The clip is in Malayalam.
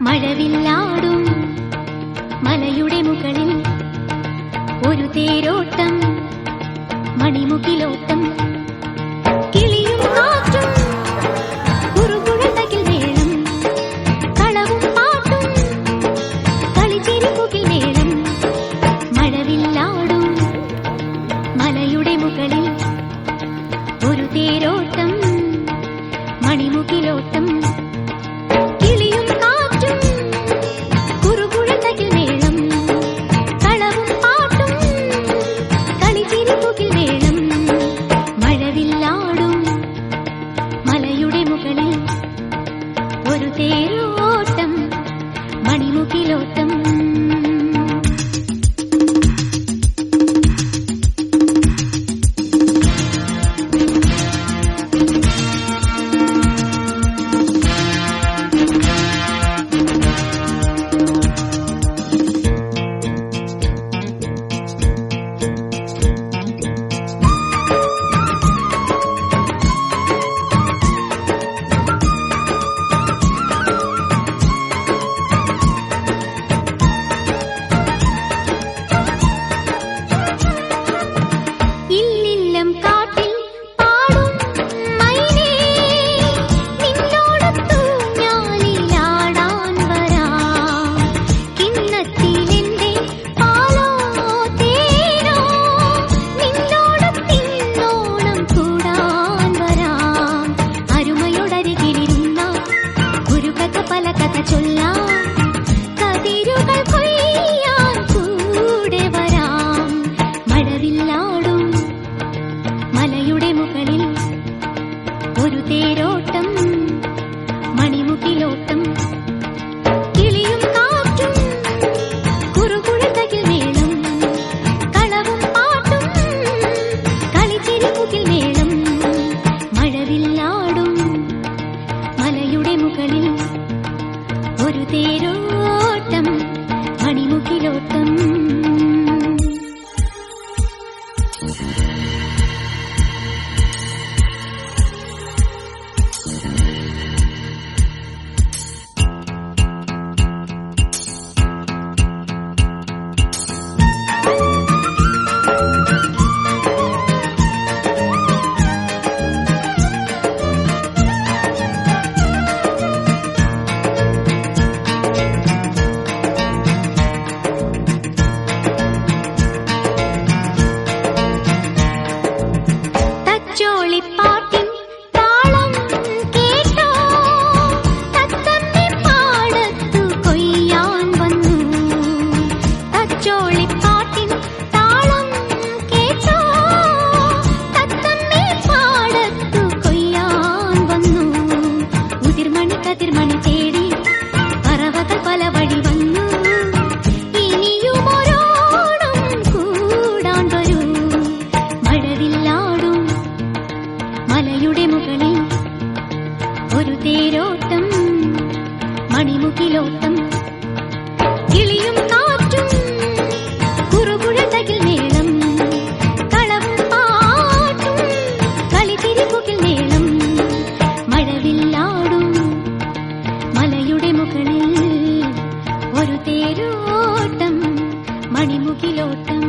മഴവില്ലാടും മലയുടെ മുകളിൽ ഒരു തേരോട്ടം മണിമുകിലോട്ടം കിളിയും കാറ്റും കുറുകുഴൽ മേളം കളവും പാട്ടും കളിച്ചിരിപ്പുകിൽ മേളം മഴവില്ലാടും മലയുടെ മുകളിൽ ഒരു തേരോട്ടം മണിമുകിലോട്ടം കിളിയും കാറ്റും കുറുകുഴൽ മേളം കളവും പാട്ടും കളിച്ചിരിപ്പുകിൽ മേളം മഴവില്ലാടും മലയുടെ മുകളിൽ ഒരു തേരോട്ടം മണിമുകിലോട്ടം ഒരു തേരോട്ടം മണിമുകിലോട്ടം കിളിയും കാറ്റും കുറുകുഴൽ മേളം കളവും പാട്ടും കളിച്ചിരിപ്പുകിൽ മേളം മഴവില്ലാടും മലയുടെ മുകളിൽ ഒരു തേരോട്ടം മണിമുകിലോട്ടം പാട്ടിൻ താളം കേട്ടോ തത്തമ്മി പാടത്തു കൊയ്യാൻ വന്നു തച്ചോളിപ്പാട്ടിൻ താളം കേട്ടോ തത്തമ്മി പാടത്തു കൊയ്യാൻ വന്നു ഉതിർമണി കതിർമണി തേടി പറവകൾ പല വഴി വന്നു ഇനിയും ഓരോണം കൂടാൻ വരൂ മഴവില്ലാടും മലയുടെ മുകളിൽ ഒരു തേരോട്ടം മണിമുകിലോട്ടം കിളിയും കാറ്റും കുറുകുഴൽ മേളം കളവും പാട്ടും കളിച്ചിരിപ്പുകിൽ മേളം മഴവില്ലാടും മലയുടെ മുകളിൽ ഒരു തേരോട്ടം മണിമുകിലോട്ടം